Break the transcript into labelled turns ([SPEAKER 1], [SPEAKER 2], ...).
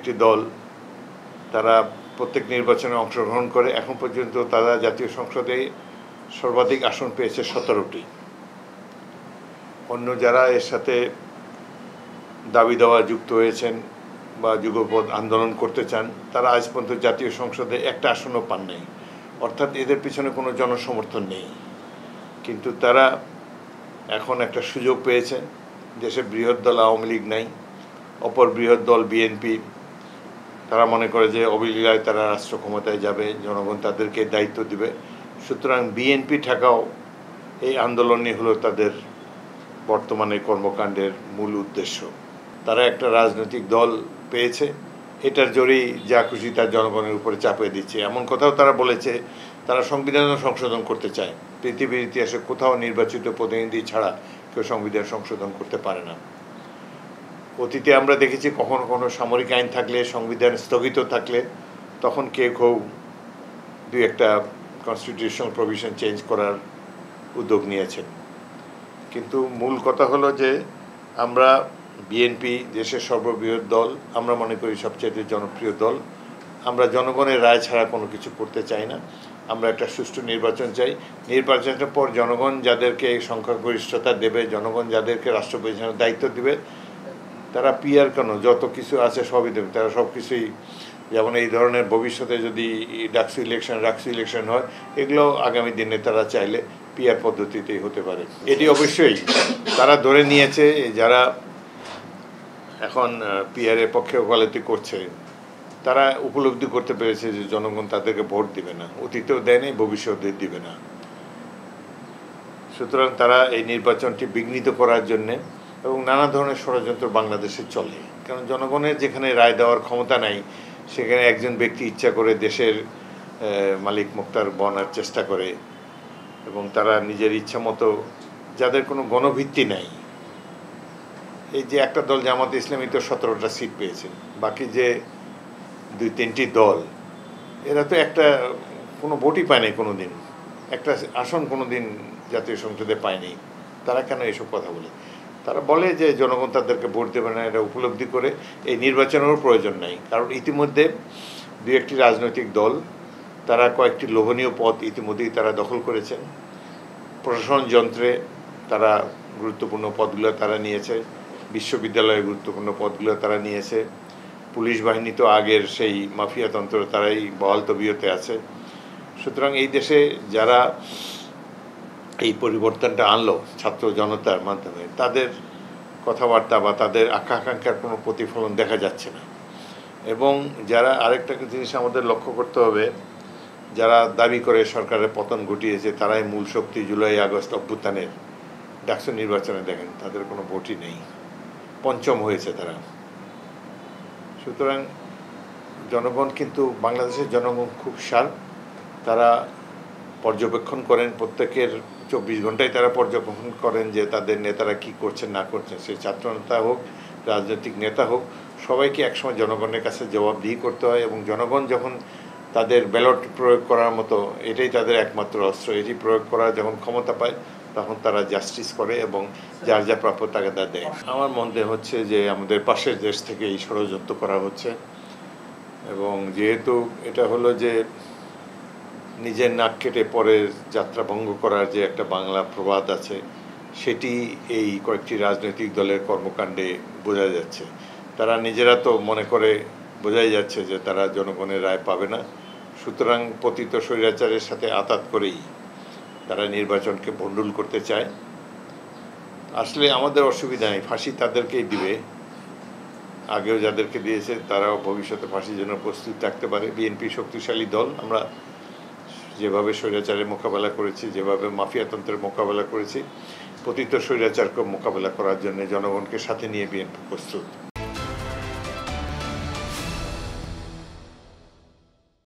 [SPEAKER 1] একটি দল তারা প্রত্যেক নির্বাচনে অংশগ্রহণ করে। এখন পর্যন্ত তারা জাতীয় সংসদে সর্বাধিক আসন পেয়েছে 17টি। অন্য যারা এর সাথে দাবি দেওয়া যুক্ত হয়েছেন বা যুগপৎ আন্দোলন করতে চান, তারা আজ পর্যন্ত জাতীয় সংসদে একটা আসনও পান নাই। অর্থাৎ এদের পিছনে কোনো জনসমর্থন নেই। কিন্তু তারা এখন একটা সুযোগ পেয়েছে। দেশের বৃহৎ দল আওয়ামী লীগ নাই, অপর বৃহৎ দল বিএনপি। তারা মনে করে যে অবলীলায় তারা রাষ্ট্র ক্ষমতায় যাবে, জনগণ তাদেরকে দায়িত্ব দিবে। সুতরাং বিএনপি ঠেকাও এই আন্দোলনই হলো তাদের বর্তমানে কর্মকাণ্ডের মূল উদ্দেশ্য। তারা একটা রাজনৈতিক দল পেয়েছে, এটার জোরেই যা খুশি তার জনগণের উপরে চাপিয়ে দিচ্ছে। এমন কথাও তারা বলেছে তারা সংবিধানও সংশোধন করতে চায়। পৃথিবীর ইতিহাসে কোথাও নির্বাচিত প্রতিনিধি ছাড়া কেউ সংবিধান সংশোধন করতে পারে না। অতীতে আমরা দেখেছি কখনো কখনো সামরিক আইন থাকলে, সংবিধান স্থগিত থাকলে তখন কেউ দুই একটা কনস্টিটিউশনাল প্রভিশন চেঞ্জ করার উদ্যোগ নিয়েছেন। কিন্তু মূল কথা হলো যে আমরা বিএনপি দেশের সর্ববৃহৎ দল, আমরা মনে করি সবচেয়ে জনপ্রিয় দল। আমরা জনগণের রায় ছাড়া কোনো কিছু করতে চাই না। আমরা একটা সুষ্ঠু নির্বাচন চাই। নির্বাচনের পর জনগণ যাদেরকে সংখ্যাগরিষ্ঠতা দেবে, জনগণ যাদেরকে রাষ্ট্র পরিচালনার দায়িত্ব দেবে, তারা পিআর কেন যত কিছু আছে সবই দেবে। তারা সব কিছুই, যেমন এই ধরনের ভবিষ্যতে যদি রাকসু ইলেকশন হয়, এগুলো আগামী দিনে তারা চাইলে পিআর পদ্ধতিতেই হতে পারে। এটি অবশ্যই তারা ধরে নিয়েছে, যারা এখন পিআরের পক্ষে ওকালতি করছে তারা উপলব্ধি করতে পেরেছে যে জনগণ তাদেরকে ভোট দিবে না, অতীতেও দেয়নি, ভবিষ্যতে দিবে না। সুতরাং তারা এই নির্বাচনটি বিঘ্নিত করার জন্যে এবং নানা ধরনের ষড়যন্ত্র বাংলাদেশে চলে। কারণ জনগণের যেখানে রায় দেওয়ার ক্ষমতা নাই, সেখানে একজন ব্যক্তি ইচ্ছা করে দেশের মালিক মুক্তার বনার চেষ্টা করে এবং তারা নিজের ইচ্ছা মতো, যাদের কোনো গণভিত্তি নাই। এই যে একটা দল জামাতে ইসলামী তো 17টা সিট পেয়েছে, বাকি যে 2-3টি দল এরা তো একটা কোনো ভোটই পায় নাই, কোনো দিন একটা আসন কোনো দিন জাতীয় সংসদে পায়নি। তারা কেন এসব কথা বলে? তারা বলে যে জনগণ তাদেরকে ভোট দেবে না, এটা উপলব্ধি করে এই নির্বাচনেরও প্রয়োজন নাই। কারণ ইতিমধ্যে 2-1টি রাজনৈতিক দল তারা কয়েকটি লোভনীয় পদ ইতিমধ্যেই তারা দখল করেছেন। প্রশাসন যন্ত্রে তারা গুরুত্বপূর্ণ পদগুলো তারা নিয়েছে, বিশ্ববিদ্যালয়ে গুরুত্বপূর্ণ পদগুলো তারা নিয়েছে, পুলিশ বাহিনী তো আগের সেই মাফিয়াতন্ত্র তারাই বহাল তবিয়তে আছে। সুতরাং এই দেশে যারা এই পরিবর্তনটা আনলো ছাত্র জনতার মাধ্যমে, তাদের কথাবার্তা বা তাদের আকাঙ্ক্ষার কোনো প্রতিফলন দেখা যাচ্ছে না। এবং যারা আরেকটা জিনিস আমাদের লক্ষ্য করতে হবে, যারা দাবি করে সরকারের পতন ঘটিয়েছে তারাই মূল শক্তি জুলাই আগস্ট অভ্যুত্থানের, ডাকসু নির্বাচনে দেখেন তাদের কোনো ভোটই নেই, পঞ্চম হয়েছে তারা। সুতরাং জনগণ কিন্তু, বাংলাদেশের জনগণ খুব শার্প। তারা পর্যবেক্ষণ করেন, প্রত্যেকের 24 ঘন্টায় তারা পর্যবেক্ষণ করেন যে তাদের নেতারা কি করছেন না করছেন। সে ছাত্র নেতা হোক, রাজনৈতিক নেতা হোক, সবাইকে একসময় জনগণের কাছে জবাবদিহি করতে হয়। এবং জনগণ যখন তাদের ব্যালট প্রয়োগ করার মতো, এটাই তাদের একমাত্র অস্ত্র, এটি প্রয়োগ করার যখন ক্ষমতা পায় তখন তারা জাস্টিস করে এবং যার যা প্রাপ্য তাকে তা দেয়। আমার মনে হচ্ছে যে আমাদের পাশের দেশ থেকে এই ষড়যন্ত্র করা হচ্ছে। এবং যেহেতু এটা হলো যে নিজের নাক কেটে পরের যাত্রা ভঙ্গ করার যে একটা বাংলা প্রবাদ আছে, সেটি এই কয়েকটি রাজনৈতিক দলের কর্মকাণ্ডে বোঝা যাচ্ছে। তারা নিজেরা তো মনে করে, বোঝাই যাচ্ছে যে তারা জনগণের রায় পাবে না। সুতরাং পতিত স্বৈরাচারের সাথে আঁতাত করেই তারা নির্বাচনকে ভণ্ডুল করতে চায়। আসলে আমাদের অসুবিধা নেই, ফাঁসি তাদেরকেই দিবে। আগেও যাদেরকে দিয়েছে তারাও ভবিষ্যতে ফাঁসির জন্য প্রস্তুত থাকতে পারে। বিএনপি শক্তিশালী দল। আমরা যেভাবে স্বৈরাচারের মোকাবেলা করেছি, যেভাবে মাফিয়াতন্ত্রের মোকাবেলা করেছি, পতিত স্বৈরাচারকে মোকাবেলা করার জন্য জনগণকে সাথে নিয়ে বিএনপি প্রস্তুত।